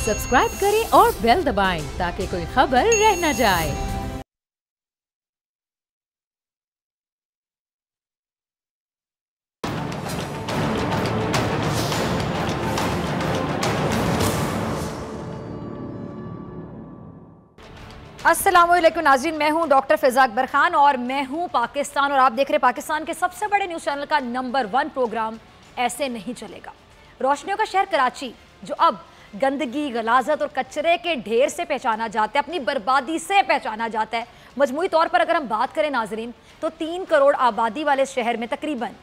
Subscribe करें और bell दबाएं ताकि कोई खबर रह न जाए। अस्सलामुअलैकुम नाज़रीन, मैं हूं डॉक्टर फ़िज़ा अकबर खान और मैं हूं पाकिस्तान और आप देख रहे पाकिस्तान के सबसे बड़े न्यूज़ चैनल का नंबर 1 प्रोग्राम ऐसे नहीं चलेगा। रोशनियों का शहर कराची जो अब गंदगी, गलाजत और कचरे के ढेर से पहचाना जाता है, अपनी बर्बादी से पहचाना जाता है। मजमूई तौर पर अगर हम बात करें नाज़रीन तो 3 करोड़ आबादी वाले शहर में तकरीबन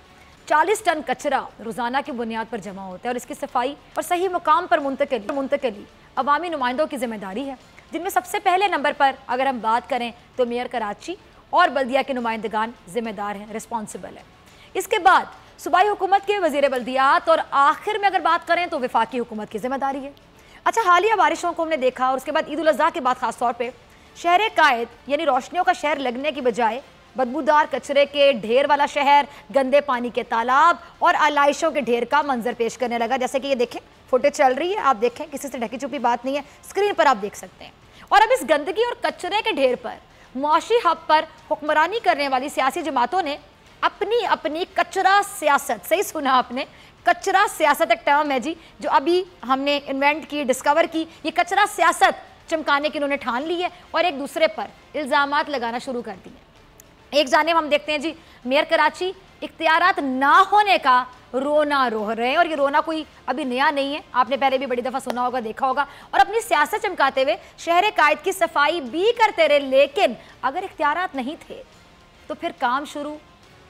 40 टन कचरा रोज़ाना की बुनियाद पर जमा होता है और इसकी सफाई और सही मुकाम पर मुंतकली अवामी नुमाइंदों की जिम्मेदारी है, जिनमें सबसे पहले नंबर पर अगर हम बात करें तो मेयर कराची और बल्दिया के नुमाइंदगान जिम्मेदार हैं, रिस्पॉन्सिबल है। इसके बाद सूबाई हुकूमत के वजीर बल्दियात और आखिर में अगर बात करें तो वफाकी हुकूमत की जिम्मेदारी है। अच्छा, हालिया बारिशों को हमने देखा और उसके बाद ईद उल अज़हा के बाद खासतौर पर शहर कायद यानी रोशनियों का शहर लगने की बजाय बदबूदार कचरे के ढेर वाला शहर, गंदे पानी के तालाब और आलाइशों के ढेर का मंजर पेश करने लगा। जैसे कि ये देखें, फुटेज चल रही है, आप देखें, किसी से ढकी छुपी बात नहीं है, स्क्रीन पर आप देख सकते हैं। और अब इस गंदगी और कचरे के ढेर पर मुआशी हब पर हुक्मरानी करने वाली सियासी जमातों ने अपनी अपनी कचरा सियासत, सही सुना आपने, कचरा सियासत एक टर्म है जी जो अभी हमने इन्वेंट की, डिस्कवर की। ये कचरा सियासत चमकाने की उन्होंने ठान ली है और एक दूसरे पर इल्ज़ामात लगाना शुरू कर दिए। एक जानिब हम देखते हैं जी मेयर कराची इख्तियारात ना होने का रोना रोह रहे हैं और ये रोना कोई अभी नया नहीं है, आपने पहले भी बड़ी दफ़ा सुना होगा, देखा होगा, और अपनी सियासत चमकाते हुए शहर कायद की सफाई भी करते रहे। लेकिन अगर इख्तियारात नहीं थे तो फिर काम शुरू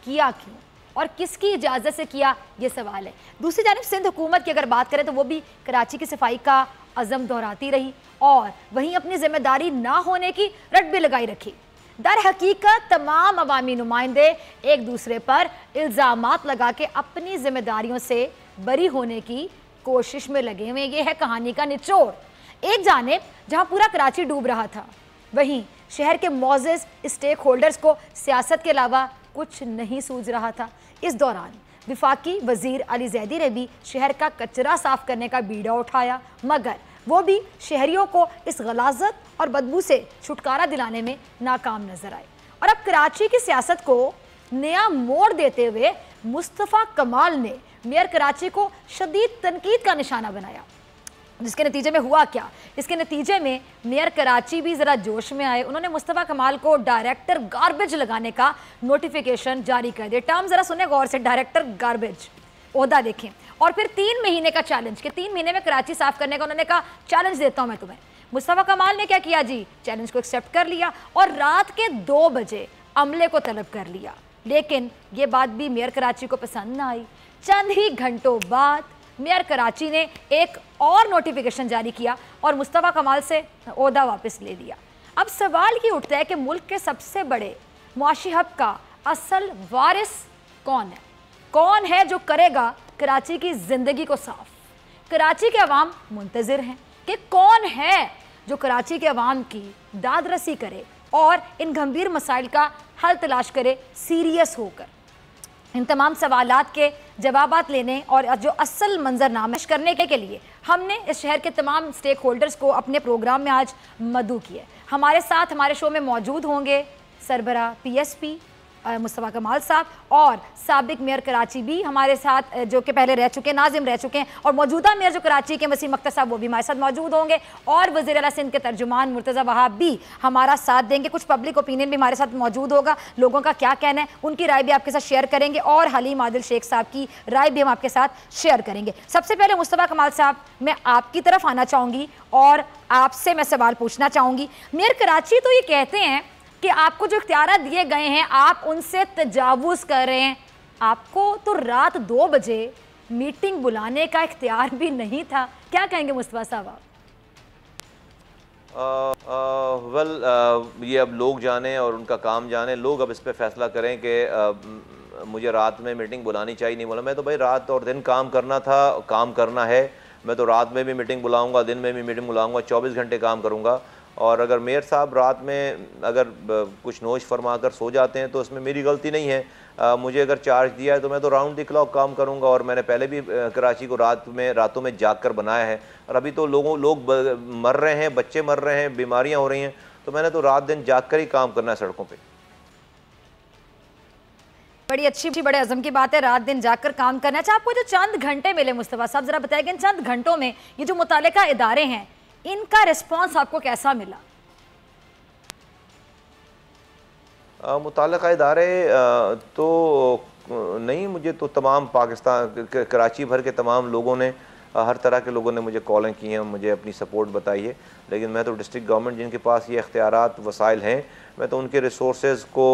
किया क्यों और किसकी इजाज़त से किया, ये सवाल है। दूसरी जानिब सिंध हुकूमत की अगर बात करें तो वो भी कराची की सफाई का अज़म दोहराती रही और वहीं अपनी जिम्मेदारी ना होने की रट भी लगाई रखी। दर हकीकत तमाम अवामी नुमाइंदे एक दूसरे पर इल्ज़ामात लगा के अपनी जिम्मेदारियों से बरी होने की कोशिश में लगे हुए। ये है कहानी का निचोड़। एक जानिब जहां पूरा कराची डूब रहा था, वहीं शहर के मौजूद स्टेक होल्डर्स को सियासत के अलावा कुछ नहीं सूझ रहा था। इस दौरान वफाकी वजीर अली जैदी ने भी शहर का कचरा साफ करने का बीड़ा उठाया, मगर वो भी शहरियों को इस गलाजत और बदबू से छुटकारा दिलाने में नाकाम नजर आए। और अब कराची की सियासत को नया मोड़ देते हुए मुस्तफ़ा कमाल ने मेयर कराची को शदीद तनकीद का निशाना बनाया, जिसके नतीजे में हुआ क्या, इसके नतीजे में मेयर कराची भी ज़रा जोश में आए। उन्होंने मुस्तफ़ा कमाल को डायरेक्टर गार्बेज लगाने का नोटिफिकेशन जारी कर दिया। टर्म ज़रा सुने गौर से, डायरेक्टर गार्बेज, ओहदा देखें। और फिर 3 महीने का चैलेंज कि 3 महीने में कराची साफ करने का उन्होंने कहा चैलेंज देता हूं मैं तुम्हें। मुस्तफ़ा कमाल ने क्या किया जी, चैलेंज को एक्सेप्ट कर लिया और रात के 2 बजे अमले को तलब कर लिया। लेकिन ये बात भी मेयर कराची को पसंद ना आई। चंद ही घंटों बाद मेयर कराची ने एक और नोटिफिकेशन जारी किया और मुस्तफ़ा कमाल से ओहदा वापस ले लिया। अब सवाल ये उठता है कि मुल्क के सबसे बड़े मुआशी हब का असल वारिस कौन है? कौन है जो करेगा कराची की जिंदगी को साफ? कराची के अवाम मुंतज़िर हैं कि कौन है जो कराची के अवाम की दाद रसी करे और इन गंभीर मसाइल का हल तलाश करे सीरियस होकर। इन तमाम सवालात के जवाबात लेने और जो असल मंजरनामा करने के लिए हमने इस शहर के तमाम स्टेक होल्डर्स को अपने प्रोग्राम में आज मदऊ किया। हमारे साथ हमारे शो में मौजूद होंगे सरबराह PSP मुस्तफ़ा कमाल साहब और साबिक मेयर कराची भी हमारे साथ, जो कि पहले रह चुके हैं, नाजिम रह चुके हैं, और मौजूदा मेयर जो कराची के वसीम अख्तर साहब वो भी हमारे साथ मौजूद होंगे, और वज़ीर आला सिंध के तर्जुमान मुर्तज़ा वहाब भी हमारा साथ देंगे। कुछ पब्लिक ओपिनियन भी हमारे साथ मौजूद होगा, लोगों का क्या कहना है, उनकी राय भी आपके साथ शेयर करेंगे, और हलीम आदिल शेख साहब की राय भी हम आपके साथ शेयर करेंगे। सबसे पहले मुस्तफ़ा कमाल साहब, मैं आपकी तरफ आना चाहूँगी और आपसे मैं सवाल पूछना चाहूँगी। मेयर कराची तो ये कहते हैं कि आपको जो इख्तियार दिए गए हैं आप उनसे तजावुज कर रहे हैं। आपको तो रात 2 बजे मीटिंग बुलाने का इख्तियार भी नहीं था, क्या कहेंगे मुस्तफ़ा साहब? ये अब लोग जाने और उनका काम जाने, लोग अब इस पर फैसला करें कि मुझे रात में मीटिंग बुलानी चाहिए नहीं बोला। मैं तो भाई रात और दिन काम करना था, काम करना है। मैं तो रात में भी मीटिंग बुलाऊंगा, दिन में भी मीटिंग बुलाऊंगा, 24 घंटे काम करूंगा। और अगर मेयर साहब रात में अगर कुछ नोश फरमा कर सो जाते हैं तो उसमें मेरी गलती नहीं है। मुझे अगर चार्ज दिया है तो मैं तो राउंड द क्लॉक काम करूंगा, और मैंने पहले भी कराची को रातों में जाग कर बनाया है। और अभी तो लोग मर रहे हैं, बच्चे मर रहे हैं, बीमारियां हो रही हैं, तो मैंने तो रात दिन जाग कर ही काम करना है सड़कों पर। बड़ी अच्छी बड़े अज़म की बात है, रात दिन जाकर काम करना। अच्छा, आपको जो चंद घंटे मिले मुस्तफ़ा साहब, जरा बताइए इन चंद घंटों में ये जो मुतालिका इदारे हैं इनका रिस्पांस आपको कैसा मिला? मुताल्लिक़ा इदारे तो नहीं, मुझे तो तमाम पाकिस्तान कराची भर के तमाम लोगों ने, हर तरह के लोगों ने मुझे कॉलें की हैं, मुझे अपनी सपोर्ट बताई है। लेकिन मैं तो डिस्ट्रिक्ट गवर्नमेंट जिनके पास ये इख्तियारात वसाइल हैं, मैं तो उनके रिसोर्सेज को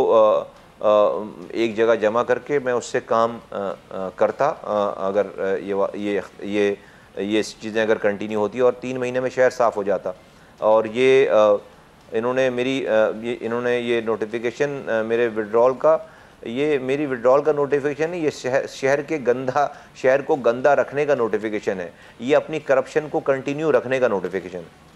एक जगह जमा करके मैं उससे काम करता। अगर ये चीज़ें अगर कंटिन्यू होती और 3 महीने में शहर साफ़ हो जाता। और इन्होंने ये नोटिफिकेशन मेरे विड्रॉल का, ये मेरी विड्रॉल का नोटिफिकेशन है, ये शहर को गंदा रखने का नोटिफिकेशन है, ये अपनी करप्शन को कंटिन्यू रखने का नोटिफिकेशन है।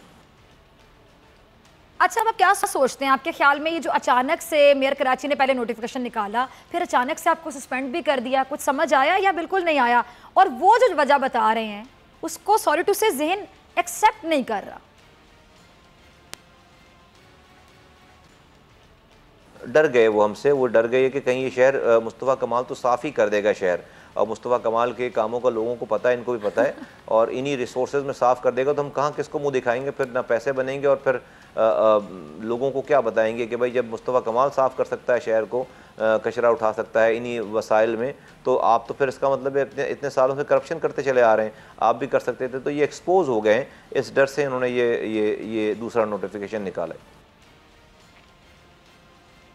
अच्छा, अब आप क्या सोचते हैं, आपके ख्याल में ये जो अचानक से मेयर कराची ने पहले नोटिफिकेशन निकाला, फिर अचानक से आपको सस्पेंड भी कर दिया, कुछ समझ आया या बिल्कुल नहीं आया? और वो जो वजह बता रहे हैं उसको सॉरी टू से ज़हन एक्सेप्ट नहीं कर रहा। डर गए वो हमसे, वो डर गए कि कहीं ये शहर मुस्तफ़ा कमाल तो साफ़ ही कर देगा शहर, और मुस्तफ़ा कमाल के कामों का लोगों को पता है, इनको भी पता है, और इन्हीं रिसोर्सेज में साफ़ कर देगा तो हम कहाँ किसको मुंह दिखाएंगे, फिर ना पैसे बनेंगे और फिर लोगों को क्या बताएंगे कि भाई जब मुस्तफ़ा कमाल साफ़ कर सकता है शहर को, कचरा उठा सकता है इन्हीं वसाइल में, तो आप तो फिर इसका मतलब है इतने सालों से करप्शन करते चले आ रहे हैं, आप भी कर सकते थे। तो ये एक्सपोज हो गए, इस डर से इन्होंने ये दूसरा नोटिफिकेशन निकाला।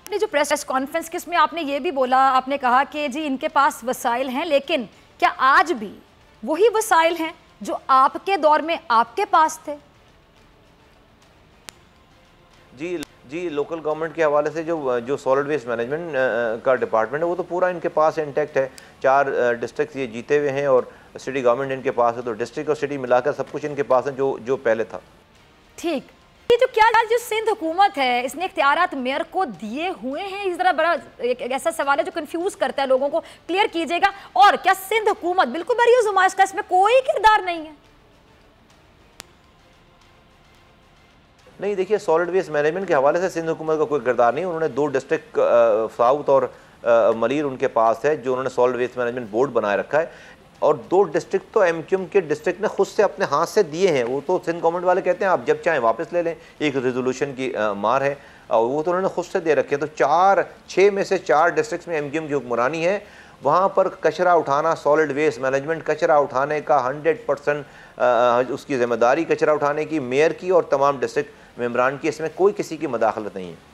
आपने जो प्रेस कॉन्फ्रेंस की इसमें आपने ये भी बोला, आपने कहा कि जी इनके पास वसाइल हैं, लेकिन क्या आज भी वही वसाइल हैं जो आपके दौर में आपके पास थे? जी, लोकल गवर्नमेंट के हवाले से जो सॉलिड वेस्ट मैनेजमेंट का डिपार्टमेंट है वो तो पूरा इनके पास इंटैक्ट है। 4 डिस्ट्रिक्ट ये जीते हुए हैं और सिटी गवर्नमेंट इनके पास है, तो डिस्ट्रिक्ट और सिटी मिलाकर सब कुछ इनके पास है जो पहले था। ठीक, ये जो सिंध हुकूमत है इसने इख्तियारात मेयर को दिए हुए हैं, इस तरह बड़ा एक ऐसा सवाल है जो कंफ्यूज करता है लोगों को, क्लियर कीजिएगा। और क्या सिंध हुकूमत बिल्कुल बरी ज़ुमाइश का इसमें कोई किरदार नहीं है? नहीं, देखिए, सॉलिड वेस्ट मैनेजमेंट के हवाले से सिंध हुकूमत का कोई किरदार नहीं। उन्होंने 2 डिस्ट्रिक्ट साउथ और मलीर उनके पास है जो उन्होंने सॉलिड वेस्ट मैनेजमेंट बोर्ड बनाए रखा है, और 2 डिस्ट्रिक्ट तो एमक्यूएम के डिस्ट्रिक्ट ने खुद से अपने हाथ से दिए हैं। वो तो सिंध गवर्नमेंट वाले कहते हैं आप जब चाहें वापस ले लें, एक रेजोल्यूशन की मार है, और वो तो उन्होंने खुद से दे रखे हैं। तो 6 में से 4 डिस्ट्रिक्ट में एमक्यूएम की हुक्मरानी है, वहाँ पर कचरा उठाना, सॉलिड वेस्ट मैनेजमेंट कचरा उठाने का 100% उसकी जिम्मेदारी कचरा उठाने की मेयर की और तमाम डिस्ट्रिक्ट मेंबरान की, इसमें कोई किसी की मदाखलत नहीं है।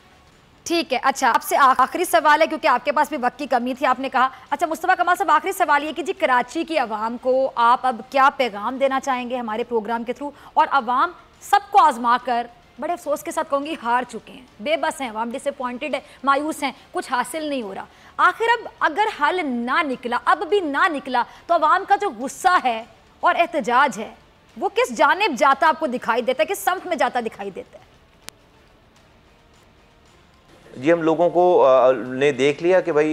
ठीक है, अच्छा आपसे आखिरी सवाल है क्योंकि आपके पास भी वक्त की कमी थी, आपने कहा। अच्छा मुस्तफ़ा कमाल साहब, आखिरी सवाल ये कि जी कराची की आवाम को आप अब क्या पैगाम देना चाहेंगे हमारे प्रोग्राम के थ्रू? और आवाम सबको आजमा कर बड़े अफसोस के साथ कहूँगी हार चुके हैं, बेबस हैं आवाम, डिसअपॉइंटेड है, मायूस हैं, कुछ हासिल नहीं हो रहा। आखिर अब अगर हल ना निकला, अब भी ना निकला, तो आवाम का जो गुस्सा है और एहतजाज है वो किस जानिब जाता आपको दिखाई देता है, किस संफ में जाता दिखाई देता है? जी, हम लोगों को ने देख लिया कि भाई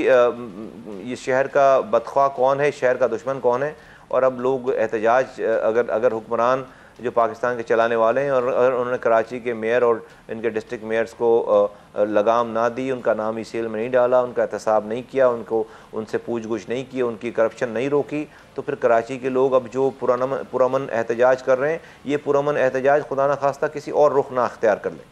ये शहर का बदख्वाह कौन है, शहर का दुश्मन कौन है, और अब लोग एहतजाज, अगर हुक्मरान जो पाकिस्तान के चलाने वाले हैं और अगर उन्होंने कराची के मेयर और इनके डिस्ट्रिक्ट मेयर्स को लगाम ना दी, उनका नाम ई सेल में नहीं डाला, उनका एहतसाब नहीं किया, उनसे पूछ गुछ नहीं की, उनकी करप्शन नहीं रोकी, तो फिर कराची के लोग अब जो पुरअमन एहतजाज कर रहे हैं, ये पुरअमन एहतजाज खुदा न खास्ता किसी और रुख ना अख्तियार कर ले।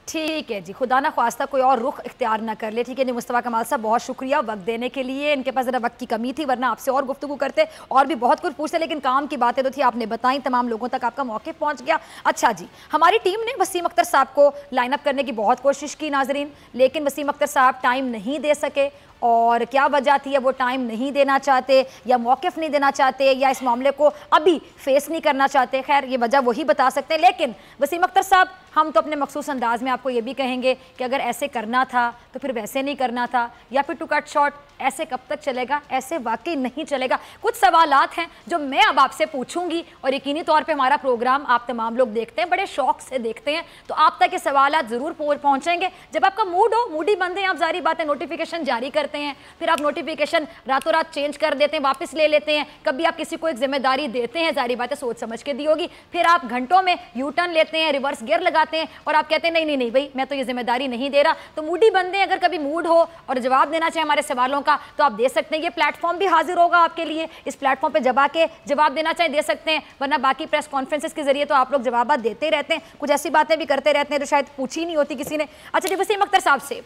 ठीक है जी, खुदा ना ख्वास्ता कोई और रुख इख्तियार ना कर ले। ठीक है जी, मुस्तफ़ा कमाल साहब बहुत शुक्रिया वक्त देने के लिए। इनके पास ज़रा वक्त की कमी थी, वरना आपसे और गुफ्तगू करते और भी बहुत कुछ पूछते, लेकिन काम की बातें तो थी, आपने बताई, तमाम लोगों तक आपका मौके पहुंच गया। अच्छा जी, हमारी टीम ने वसीम अख्तर साहब को लाइन अप करने की बहुत कोशिश की नाजरीन, लेकिन वसीम अख्तर साहब टाइम नहीं दे सके और क्या वजह थी, या वो टाइम नहीं देना चाहते, या मौक़िफ़ नहीं देना चाहते, या इस मामले को अभी फेस नहीं करना चाहते। खैर ये वजह वही बता सकते हैं। लेकिन वसीम अख्तर साहब, हम तो अपने मखसूस अंदाज में आपको ये भी कहेंगे कि अगर ऐसे करना था तो फिर वैसे नहीं करना था, या फिर टू कट शॉर्ट, ऐसे कब तक चलेगा? ऐसे वाकई नहीं चलेगा। कुछ सवालात हैं जो मैं अब आपसे पूछूंगी, और यकीनी तौर पे हमारा प्रोग्राम आप तमाम लोग देखते हैं, बड़े शौक से देखते हैं, तो आप तक ये सवालात ज़रूर पहुंचेंगे। जब आपका मूड हो, मूडी बंद है आप, जारी बात है, नोटिफिकेशन जारी करते हैं, फिर आप नोटिफिकेशन रातों रात चेंज कर देते हैं, वापस ले लेते हैं। कभी आप किसी को एक जिम्मेदारी देते हैं, जारी बात है सोच समझ के दी होगी, फिर आप घंटों में यू टर्न लेते हैं, रिवर्स गियर लगाते हैं, और आप कहते हैं नहीं नहीं नहीं भाई, मैं तो ये जिम्मेदारी नहीं दे रहा। तो मूडी बंदे, अगर कभी मूड हो और जवाब देना चाहिए हमारे सवालों का, तो आप दे सकते हैं। ये प्लेटफॉर्म भी हाजिर होगा आपके लिए, इस प्लेटफॉर्म पे जब आके जवाब देना चाहिए दे सकते हैं, वरना बाकी प्रेस कॉन्फ्रेंसेस के जरिए तो आप लोग जवाब देते रहते हैं, कुछ ऐसी बातें भी करते रहते हैं जो शायद पूछी नहीं होती किसी ने। अच्छा जी, वसीम अख्तर साहब से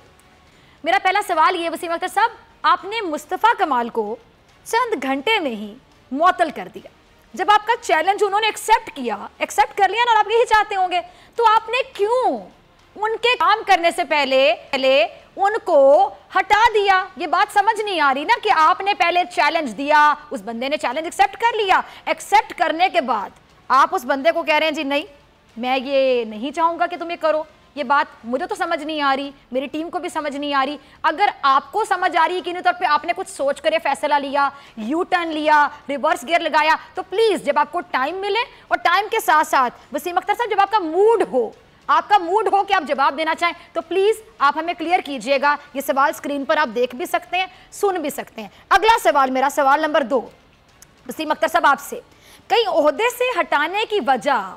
मेरा पहला सवाल ये, वसीम अख्तर साहब, आपने मुस्तफ़ा कमाल को चंद घंटे में ही मुअत्तल कर दिया। जब आपका चैलेंज उन्होंने एक्सेप्ट कर लिया ना, और आप यही चाहते होंगे, तो आपने क्यों उनके काम करने से पहले उनको हटा दिया? ये बात समझ नहीं आ रही ना कि आपने पहले चैलेंज दिया, उस बंदे ने चैलेंज एक्सेप्ट कर लिया, एक्सेप्ट करने के बाद आप उस बंदे को कह रहे हैं जी नहीं, मैं ये नहीं चाहूंगा कि तुम ये करो। ये बात मुझे तो समझ नहीं आ रही, मेरी टीम को भी समझ नहीं आ रही। अगर आपको समझ आ रही है कि नहीं, तौर पे आपने कुछ सोच कर फैसला लिया, यू टर्न लिया, रिवर्स गियर लगाया, तो प्लीज जब आपको टाइम मिले, और टाइम के साथ साथ वसीम अख्तर साहब, जब आपका मूड हो कि आप जवाब देना चाहें, तो प्लीज आप हमें क्लियर कीजिएगा। ये सवाल स्क्रीन पर आप देख भी सकते हैं, सुन भी सकते हैं। अगला सवाल, मेरा सवाल नंबर 2 वसीम अख्तर साहब आपसे, कई ओहदे से हटाने की वजह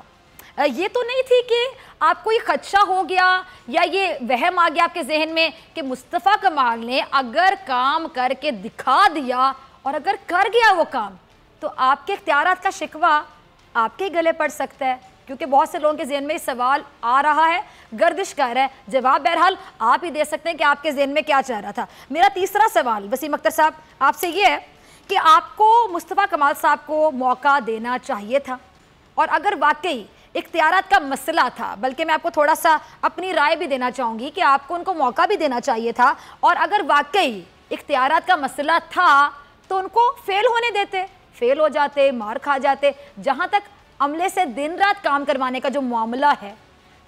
ये तो नहीं थी कि आपको ये खदशा हो गया या ये वहम आ गया आपके जहन में कि मुस्तफ़ा कमाल ने अगर काम करके दिखा दिया और अगर कर गया वो काम, तो आपके इख्तियारात का शिकवा आपके गले पड़ सकता है? क्योंकि बहुत से लोगों के जहन में सवाल आ रहा है, गर्दिश कर रहा है, जवाब बहरहाल आप ही दे सकते हैं कि आपके जहन में क्या चल रहा था। मेरा तीसरा सवाल वसीम अख्तर साहब आपसे ये है कि आपको मुस्तफ़ा कमाल साहब को मौका देना चाहिए था, और अगर वाकई इख्तियारात का मसला था, बल्कि मैं आपको थोड़ा सा अपनी राय भी देना चाहूँगी कि आपको उनको मौका भी देना चाहिए था, और अगर वाकई इख्तियारात का मसला था तो उनको फेल होने देते, फेल हो जाते, मार खा जाते। जहाँ तक अमले से दिन रात काम करवाने का जो मामला है,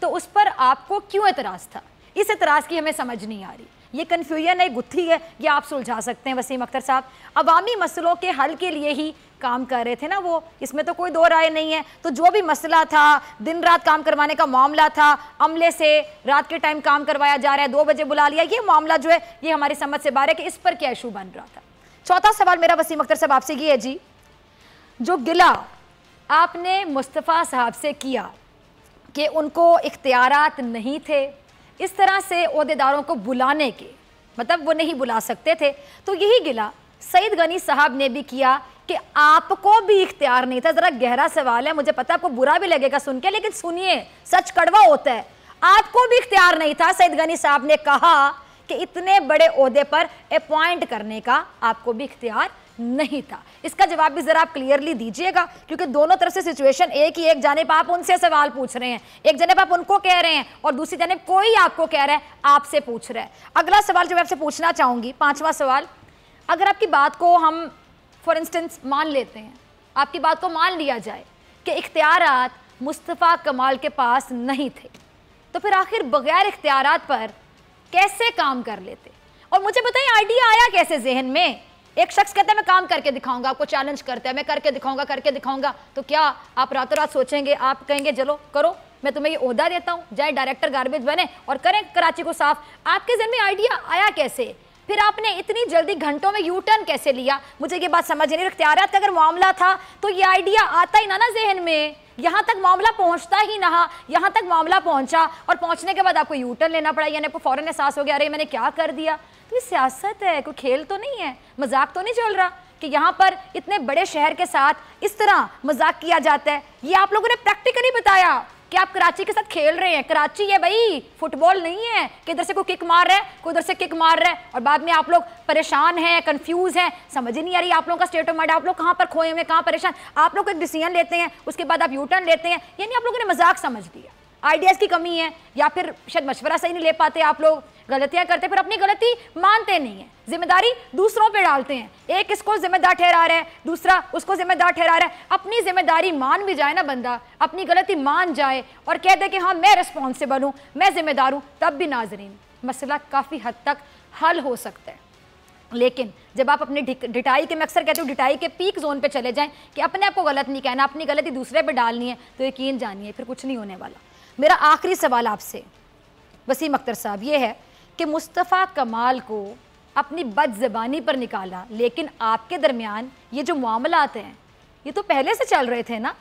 तो उस पर आपको क्यों एतराज़ था? इस एतराज़ की हमें समझ नहीं आ रही। ये कन्फ्यूजन है, गुत्थी है, ये आप सुलझा सकते हैं वसीम अख्तर साहब। अवामी मसलों के हल के लिए ही काम कर रहे थे ना वो, इसमें तो कोई दो राय नहीं है। तो जो भी मसला था, दिन रात काम करवाने का मामला था, अमले से रात के टाइम काम करवाया जा रहा है, 2 बजे बुला लिया, ये मामला जो है ये हमारी समझ से बाहर है कि इस पर क्या इशू बन रहा था। चौथा सवाल मेरा वसीम अख्तर साहब आपसे ये है जी, जो गिला आपने मुस्तफ़ा साहब से किया कि उनको इख्तियारात नहीं थे इस तरह से ओहदेदारों को बुलाने के, मतलब वो नहीं बुला सकते थे, तो यही गिला सईद गनी साहब ने भी किया कि आपको भी इख्तियार नहीं था। ज़रा गहरा सवाल है, मुझे पता है आपको बुरा भी लगेगा सुन के, लेकिन सुनिए, सच कड़वा होता है। आपको भी इख्तियार नहीं था, सईद गनी साहब ने कहा कि इतने बड़े ओहदे पर अपॉइंट करने का आपको भी इख्तियार नहीं था। इसका जवाब भी जरा आप क्लियरली दीजिएगा, क्योंकि दोनों तरफ से सिचुएशन एक ही, एक जानिब आप उनसे सवाल पूछ रहे हैं, एक जानिब आप उनको कह रहे हैं, और दूसरी जानिब कोई आपको कह रहा है, आपसे पूछ रहा है। अगला सवाल जो मैं आपसे पूछना चाहूंगी, 5वां सवाल, अगर आपकी बात को हम फॉर इंस्टेंस मान लेते हैं, आपकी बात को मान लिया जाए कि इख्तियारात मुस्तफ़ा कमाल के पास नहीं थे, तो फिर आखिर बगैर इख्तियारात पर कैसे काम कर लेते? और मुझे बताइए आइडिया आया कैसे जहन में? एक शख्स कहता है मैं काम करके दिखाऊंगा, आपको चैलेंज करता है मैं करके दिखाऊंगा, तो क्या आप रातों रात सोचेंगे, आप कहेंगे चलो करो, मैं तुम्हें ये ओहदा देता हूँ, जाए डायरेक्टर गार्बेज बने और करें कराची को साफ? आपके जहन में आइडिया आया कैसे? फिर आपने इतनी जल्दी घंटों में यू टर्न कैसे लिया? मुझे ये बात समझ नहीं। इख्तियारात का अगर मामला था तो ये आइडिया आता ही ना जहन में, यहाँ तक मामला पहुँचता ही ना, यहाँ तक मामला पहुँचा और पहुँचने के बाद आपको यू टर्न लेना पड़ा, यानी आपको फौरन एहसास हो गया अरे मैंने क्या कर दिया। तो ये सियासत है, कोई खेल तो नहीं है, मजाक तो नहीं चल रहा कि यहाँ पर इतने बड़े शहर के साथ इस तरह मजाक किया जाता है। ये आप लोगों ने प्रैक्टिकली बताया कि आप कराची के साथ खेल रहे हैं। कराची है भाई, फुटबॉल नहीं है कि इधर से कोई किक मार रहा है, कोई उधर से किक मार रहा है और बाद में आप लोग परेशान हैं, कंफ्यूज हैं, समझ ही नहीं आ रही आप लोगों का स्टेट ऑफ माइंड, आप लोग कहाँ पर खोए हुए, कहाँ परेशान। आप लोग एक डिसीजन लेते हैं, उसके बाद आप यू टर्न लेते हैं, यानी आप लोगों ने मजाक समझ लिया। आइडियाज़ की कमी है या फिर शायद मशवरा सही नहीं ले पाते आप लोग, गलतियां करते फिर अपनी गलती मानते नहीं है, जिम्मेदारी दूसरों पे डालते हैं। एक इसको जिम्मेदार ठहरा रहा है, दूसरा उसको जिम्मेदार ठहरा रहा है। अपनी जिम्मेदारी मान भी जाए ना बंदा, अपनी गलती मान जाए और कह दे कि हाँ मैं रिस्पॉन्सिबल हूँ, मैं जिम्मेदार हूँ, तब भी नाजरीन मसला काफ़ी हद तक हल हो सकता है। लेकिन जब आप अपनी डिटाई के, मैं अक्सर कहती हूँ डिटाई के पीक जोन पे चले जाएं कि अपने आप को गलत नहीं कहना, अपनी गलती दूसरे पे डालनी है, तो यकीन जानिए फिर कुछ नहीं होने वाला। मेरा आखिरी सवाल आपसे वसीम अख्तर साहब ये है कि मुस्तफ़ा कमाल को अपनी बदज़बानी पर निकाला, लेकिन आपके दरमियान ये जो मामलात हैं ये तो पहले से चल रहे थे ना।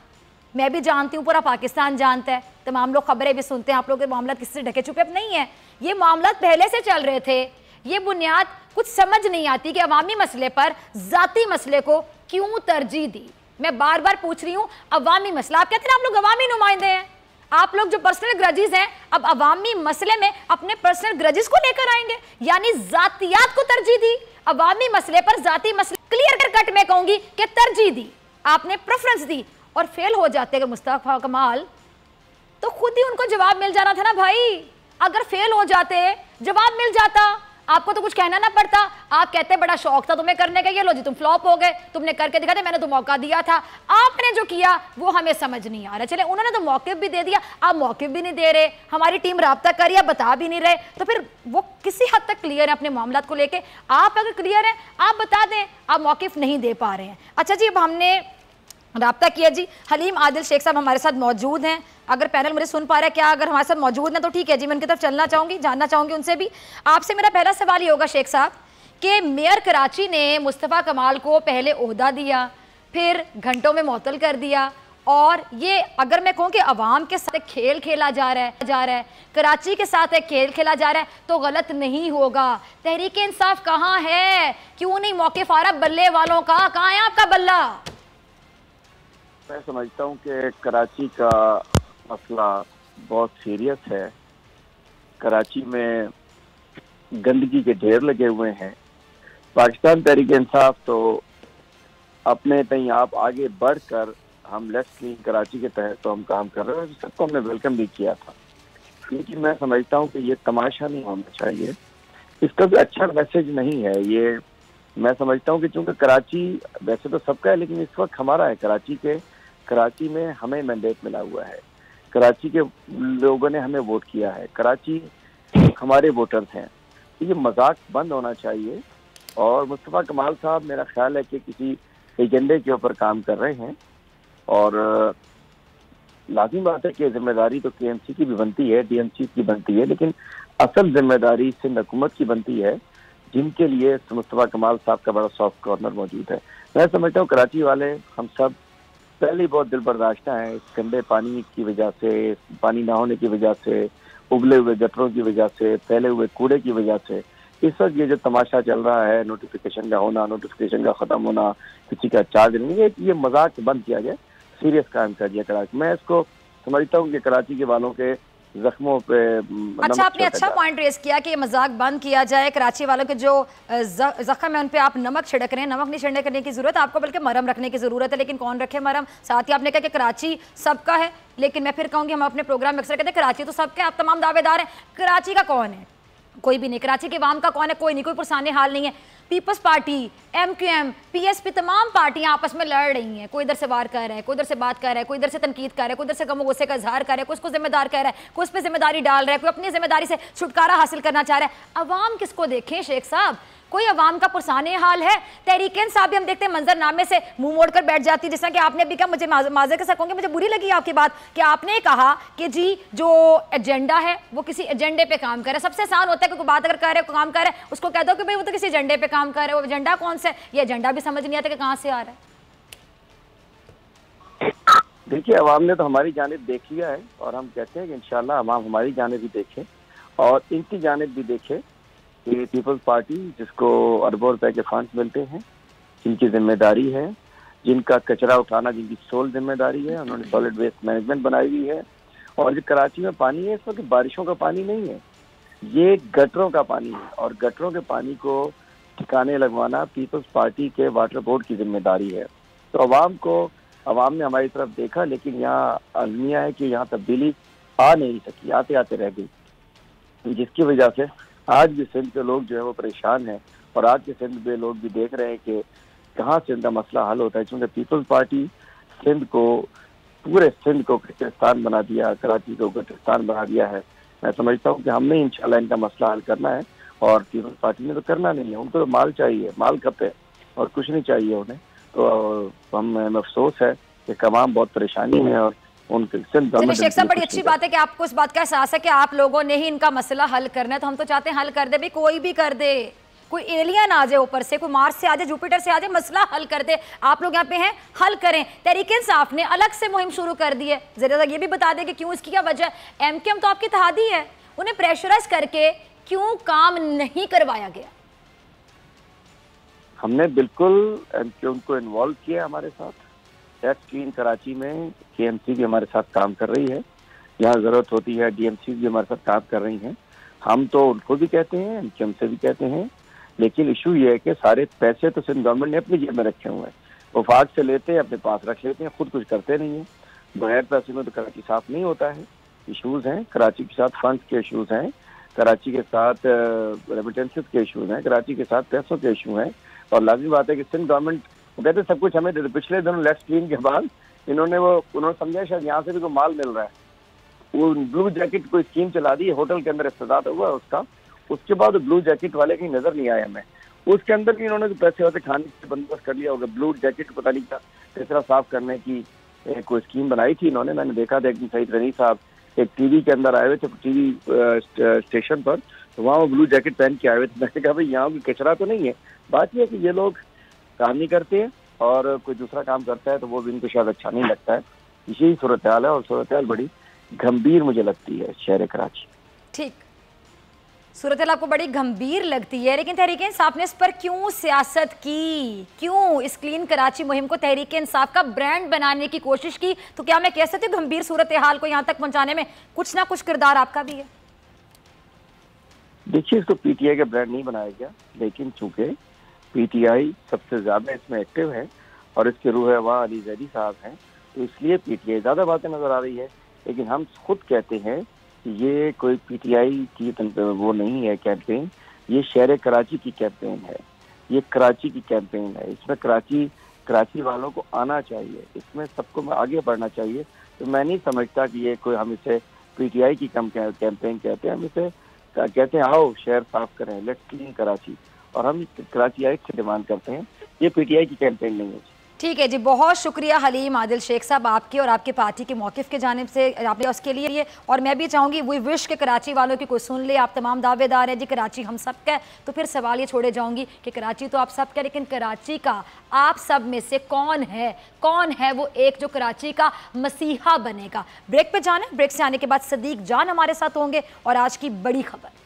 मैं भी जानती हूँ, पूरा पाकिस्तान जानता है, तमाम लोग खबरें भी सुनते हैं, आप लोगों के मामला किसी से ढके छुपे अब नहीं है, ये मामला पहले से चल रहे थे। ये बुनियाद कुछ समझ नहीं आती कि अवामी मसले पर ज़ाती मसले को क्यों तरजीह दी। मैं बार बार पूछ रही हूँ, अवामी मसला, आप कहते हैं आप लोग अवामी नुमाइंदे हैं, आप लोग जो पर्सनल ग्रजेस हैं अब अवामी मसले में अपने पर्सनल ग्रजेस को लेकर आएंगे, यानी जातियात को तरजीह दी, अवामी मसले पर जाती मसले क्लियर कट में कहूंगी कि तरजीह दी, आपने प्रेफरेंस दी और फेल हो जाते अगर मुस्तफा कमाल तो खुद ही उनको जवाब मिल जाना था ना भाई। अगर फेल हो जाते जवाब मिल जाता, आपको तो कुछ कहना ना पड़ता। आप कहते बड़ा शौक था तुम्हें करने का, ये लो जी तुम फ्लॉप हो गए, तुमने करके दिखा था, मैंने तो मौका दिया था, आपने जो किया वो हमें समझ नहीं आ रहा। चले उन्होंने तो मौके भी दे दिया, आप मौके भी नहीं दे रहे, हमारी टीम राब्ता कर रही है बता भी नहीं रहे, तो फिर वो किसी हद तक क्लियर है अपने मामलात को लेके। आप अगर क्लियर है आप बता दें, आप मौक़िफ़ नहीं दे पा रहे हैं। अच्छा जी, अब हमने राब्ता किया जी, हलीम आदिल शेख साहब हमारे साथ मौजूद हैं, अगर पैनल मुझे सुन पा रहा है क्या, अगर हमारे साथ मौजूद हैं तो ठीक है जी, मैं उनकी तरफ चलना चाहूँगी, जानना चाहूँगी उनसे भी। आपसे मेरा पहला सवाल ये होगा शेख साहब कि मेयर कराची ने मुस्तफ़ा कमाल को पहले ओहदा दिया, फिर घंटों में मुअत्तल कर दिया, और ये अगर मैं कहूँ कि अवाम के साथ एक खेल खेला जा रहा है, कराची के साथ एक खेल खेला जा रहा है, तो गलत नहीं होगा। तहरीक इंसाफ कहाँ है, क्यों नहीं मौक़िफ़ आ रहा बल्ले वालों का, कहाँ है आपका बल्ला? मैं समझता हूँ कि कराची का मसला बहुत सीरियस है। कराची में गंदगी के ढेर लगे हुए हैं। पाकिस्तान तहरीक इंसाफ तो अपने तई आप आगे बढ़कर हम लेट्स क्लीन कराची के तहत तो हम काम कर रहे हैं, सबको हमने वेलकम भी किया था। लेकिन मैं समझता हूँ कि ये तमाशा नहीं होना चाहिए, इसका भी अच्छा मैसेज नहीं है ये। मैं समझता हूँ कि चूँकि कराची वैसे तो सबका है, लेकिन इस वक्त हमारा है, कराची में हमें मैंडेट मिला हुआ है, कराची के लोगों ने हमें वोट किया है, कराची हमारे वोटर्स हैं, तो ये मजाक बंद होना चाहिए। और मुस्तफ़ा कमाल साहब मेरा ख्याल है कि किसी एजेंडे के ऊपर काम कर रहे हैं, और लाजिम बात है कि जिम्मेदारी तो KMC की भी बनती है, DMC की बनती है, लेकिन असल जिम्मेदारी सिंध हुकूमत की बनती है, जिनके लिए मुस्तफ़ा कमाल साहब का बड़ा सॉफ्ट कॉर्नर मौजूद है। मैं समझता हूँ कराची वाले हम सब पहले ही बहुत दिल बर्दाश्ता हैं, इस गंदे पानी की वजह से, पानी ना होने की वजह से, उबले हुए गटरों की वजह से, फैले हुए कूड़े की वजह से। इस वक्त ये जो तमाशा चल रहा है, नोटिफिकेशन का होना, नोटिफिकेशन का ख़त्म होना, किसी का चार्ज नहीं है, ये मजाक बंद किया जाए, सीरियस काम कर दिया कराची। मैं इसको समझता हूँ कि कराची के वालों के जख्मों पे अच्छा, आपने अच्छा पॉइंट रेज किया कि ये मजाक बंद किया जाए, कराची वालों के जो जख्म है उन पे आप नमक छिड़क रहे हैं। नमक नहीं छिड़कने करने की जरूरत, आपको बल्कि मरहम रखने की जरूरत है, लेकिन कौन रखे मरहम? साथ ही आपने कहा कि कराची सबका है, लेकिन मैं फिर कहूँगी हम अपने प्रोग्राम में अक्सर कहते हैं कराची तो सबके, आप तमाम दावेदार हैं, कराची का कौन है? कोई भी नहीं। कराची के वाम का कौन है? कोई नहीं, कोई पुरसाने हाल नहीं है। पीपल्स पार्टी, MQM, PSP, तमाम पार्टियां आपस में लड़ रही हैं, कोई इधर से वार कर रहा है, कोई इधर से बात कर रहा है, कोई इधर से तनकीद कर रहा है, कोई इधर से गम गुस्से का इजहार कर रहा है, कोई उसको जिम्मेदार कह रहा है, कोई उस पर जिम्मेदारी डाल रहा है, कोई अपनी जिम्मेदारी से छुटकारा हासिल करना चाह रहा है। अवाम किसको देखें शेख साहब? कोई अवाम का पुरसाने हाल है? तहरीक इंसाफ भी हम देखते हैं मंजरनामे से मुंह मोड़कर बैठ जाती है, जैसा कि आपने भी कहा, मुझे माजर के साथ कहूँगी, मुझे बुरी लगी आपकी बात कि आपने कहा कि जी जो एजेंडा है वो किसी एजेंडे पे काम कर रहा है। सबसे आसान होता है कि कोई बात अगर कर रहे काम कर रहा है उसको कह दो कि भाई वो तो किसी एजेंडे पे काम कर रहे हैं, वो एजेंडा कौन सा है? ये एजेंडा भी समझ नहीं आता कि कहाँ से आ रहा है। देखिए, अवाम ने तो हमारी जानिब देख लिया है, और हम कहते हैं कि इंशाल्लाह अवाम हमारी जानिब भी देखे और इनकी जानिब भी देखे कि पीपल्स पार्टी, जिसको अरबों रुपए के फंड मिलते हैं, जिनकी जिम्मेदारी है, जिनका कचरा उठाना जिनकी सोल जिम्मेदारी है, उन्होंने सॉलिड वेस्ट मैनेजमेंट बनाई हुई है। और जो कराची में पानी है, इस वक्त बारिशों का पानी नहीं है, ये गटरों का पानी है, और गटरों के पानी को ठिकाने लगवाना पीपल्स पार्टी के वाटर बोर्ड की जिम्मेदारी है। तो अवाम ने हमारी तरफ देखा, लेकिन यहाँ अलमिया है कि यहाँ तब्दीली आ नहीं सकी, आते आते रह गई, जिसकी वजह से आज भी सिंध के लोग जो है वो परेशान हैं, और आज के सिंध में लोग भी देख रहे हैं कि कहाँ से इनका मसला हल होता है। क्योंकि पीपल्स पार्टी सिंध को, पूरे सिंध को कब्रिस्तान बना दिया, कराची को कब्रिस्तान बना दिया है। मैं समझता हूँ कि हमने इंशाल्लाह इनका मसला हल करना है, और पीपल्स पार्टी ने तो करना नहीं है। उनको तो माल चाहिए, माल खपे, और कुछ नहीं चाहिए उन्हें। तो हमें अफसोस है कि तमाम बहुत परेशानी है, और उनके चलिए शेख साहब, बड़ी अच्छी बात है कि आपको इस बात का एहसास है कि आप लोगों ने ही इनका मसला हल करना है। तो हम तो चाहते हैं हल कर दे भी, कोई भी कर दे, कोई एलियन आ जाए ऊपर से, कोई मार्स से आ जाए, जुपिटर से आ जाए, मसला हल कर दे। आप लोग यहाँ पे हैं, हल करें। तहरीक इंसाफ ने अलग से मुहिम शुरू कर दी है, जरा ये भी बता दें कि क्यों, इसकी क्या वजह है? एमकेएम तो आपकी इत्तेहादी है, उन्हें प्रेशराइज करके क्यों काम नहीं करवाया गया? हमने बिल्कुल एमकेएम को इन्वॉल्व किया हमारे साथ। टैक्स क्लीन कराची में केएमसी भी हमारे साथ काम कर रही है, यहाँ जरूरत होती है डीएमसी भी हमारे साथ काम कर रही हैं। हम तो उनको भी कहते हैं, एमकेएम से भी कहते हैं, लेकिन इशू ये है कि सारे पैसे तो सिंध गवर्नमेंट ने अपनी जेब में रखे हुए हैं। वफाक से लेते हैं, अपने पास रख लेते हैं, खुद कुछ करते नहीं है। बगैर पैसे में तो कराची साफ नहीं होता है। इशूज़ हैं कराची के साथ, फंड्स के इशूज़ हैं कराची के साथ, रेमिटेंसेस के इशूज़ हैं कराची के साथ, पैसों के इशू हैं। और लाजमी बात है कि सिंध गवर्नमेंट कहते सब कुछ हमें दे दो। पिछले दिनों लेट्स क्लीन के बाद उन्होंने समझा शायद यहाँ से भी कोई माल मिल रहा है, वो ब्लू जैकेट कोई स्कीम चला दी, होटल के अंदर इफ्तिताह हुआ उसका। उसके बाद ब्लू जैकेट वाले कहीं नजर नहीं आए हमें, उसके अंदर भी इन्होंने पैसे वैसे खाने का बंदोबस्त कर लिया होगा। ब्लू जैकेट पता नहीं क्या कचरा साफ करने की कोई स्कीम बनाई थी इन्होंने। मैंने देखा था एक दिन सईद गनी साहब एक टीवी के अंदर आए हुए थे, टीवी स्टेशन पर, तो वहाँ वो ब्लू जैकेट पहन के आए हुए थे। मैंने कहा भाई यहाँ कोई कचरा तो नहीं है। बात यह है कि ये लोग काम नहीं करते हैं, और कोई दूसरा काम करता है तो वो भी इनको शायद अच्छा नहीं लगता है। यही सूरत हाल है, और सूरत हाल बड़ी गंभीर मुझे लगती है शहर कराची। ठीक, सूरत हाल आपको बड़ी गंभीर लगती है, लेकिन तहरीक इंसाफ ने इस पर क्यों सियासत की? क्यों इस क्लीन कराची मुहिम को तहरीक इंसाफ का ब्रांड बनाने की कोशिश की? तो क्या मैं कह सकती हूँ गंभीर सूरत हाल को यहाँ तक पहुँचाने में कुछ ना कुछ किरदार आपका भी है? देखिए, इसको पीटीआई का ब्रांड नहीं बनाया गया, लेकिन चूंकि पीटीआई सबसे ज्यादा इसमें एक्टिव है और इसके रूहवा अली जैदी साहब हैं, तो इसलिए पीटीआई ज्यादा बातें नजर आ रही है। लेकिन हम खुद कहते हैं कि ये कोई पीटीआई की वो नहीं है कैंपेन, ये शहर कराची की कैंपेन है, ये कराची की कैंपेन है। इसमें कराची वालों को आना चाहिए, इसमें सबको आगे बढ़ना चाहिए। तो मैं नहीं समझता कि ये कोई, हम इसे पीटीआई की कैंपेन कहते हैं। हम इसे कहते हैं आओ शहर साफ करें, लेट्स क्लीन कराची, और हम कराची एक्ट से डिमांड करते हैं। ये पीटीआई की कैंपेन नहीं है। ठीक है जी, बहुत शुक्रिया हलीम आदिल शेख साहब आपके और आपकी पार्टी के मौक़िफ़ के जानिब से, आपने उसके लिए ये। और मैं भी चाहूँगी वी विश के कराची वालों की कोई सुन ले। आप तमाम दावेदार हैं जी कराची हम सब का है, तो फिर सवाल ये छोड़े जाऊँगी कि कराची तो आप सब का, लेकिन कराची का आप सब में से कौन है वो एक जो कराची का मसीहा बनेगा? ब्रेक पे जाना है, ब्रेक से आने के बाद सदीक जान हमारे साथ होंगे और आज की बड़ी खबर।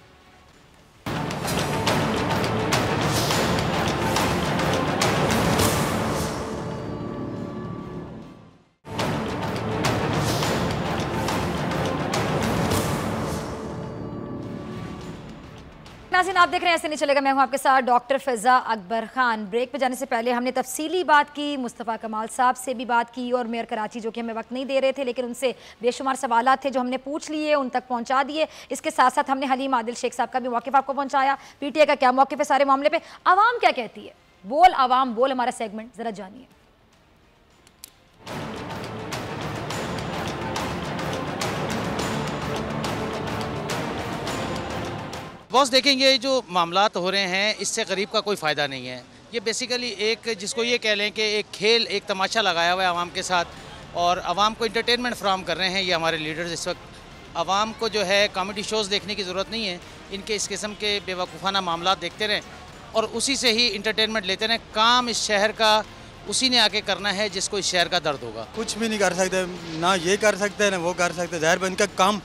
नाज़रीन, आप देख रहे हैं ऐसे नहीं चलेगा। मैं हूं आपके साथ डॉक्टर फ़िज़ा अकबर खान। ब्रेक पे जाने से पहले हमने तफसीली बात की, मुस्तफ़ा कमाल साहब से भी बात की, और मेयर कराची जो कि हमें वक्त नहीं दे रहे थे, लेकिन उनसे बेशुमार सवालात थे जो हमने पूछ लिए, उन तक पहुंचा दिए। इसके साथ साथ हमने हलीम आदिल शेख साहब का भी मौक़िफ़ आपको पहुंचाया। पीटीआई का क्या मौक़िफ़ है सारे मामले पर, आवाम क्या कहती है? बोल आवाम बोल, हमारा सेगमेंट ज़रा जानिए। बॉस देखेंगे जो मामलात हो रहे हैं इससे गरीब का कोई फ़ायदा नहीं है। ये बेसिकली एक, जिसको ये कह लें कि एक खेल, एक तमाशा लगाया हुआ है आवाम के साथ, और आवाम को इंटरटेनमेंट फ्राहम कर रहे हैं ये हमारे लीडर्स इस वक्त। आवाम को जो है कॉमेडी शोज़ देखने की ज़रूरत नहीं है, इनके इस किस्म के बेवकूफ़ाना मामलात देखते रहें और उसी से ही इंटरटेनमेंट लेते रहें। काम इस शहर का उसी ने आके करना है जिसको इस शहर का दर्द होगा। कुछ भी नहीं कर सकते, ना ये कर सकते ना वो कर सकते। ज़ाहिर है इनका काम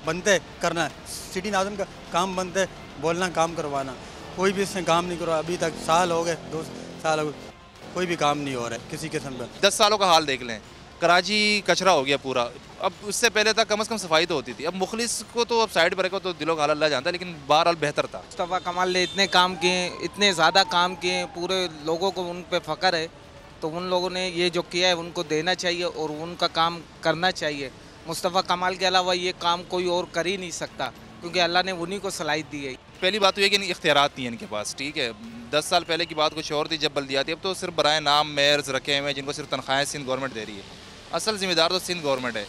बनते करना है, सिटी नाज़िम का काम बनते बोलना, काम करवाना। कोई भी इसने काम नहीं करा अभी तक, साल हो गए, 2 साल हो गए, कोई भी काम नहीं हो रहा है किसी किस्म का। 10 सालों का हाल देख लें, कराची कचरा हो गया पूरा। अब उससे पहले तक कम से कम सफाई तो होती थी। अब मुखलिस को तो अब साइड पर रखो तो दिलों का हाल अल्लाह जानता है, लेकिन बहरहाल बेहतर था। मुस्तफ़ा कमाल ने इतने काम किए, इतने ज़्यादा काम किए, पूरे लोगों को उन पर फ़ख्र है, तो उन लोगों ने ये जो किया है उनको देना चाहिए और उनका काम करना चाहिए। मुस्तफ़ा कमाल के अलावा ये काम कोई और कर ही नहीं सकता, क्योंकि अल्लाह ने उन्हीं को सलाहियत दी है। पहली बात तो ये कि इख्तियारात नहीं है इनके पास, ठीक है। 10 साल पहले की बात कुछ और थी जब बल्दियाती, अब तो सिर्फ बराए नाम मेयर्स रखे हुए हैं जिनको सिर्फ तनख्वाहें सिंध गवर्नमेंट दे रही है। असल जिम्मेदार तो सिंध गवर्नमेंट है।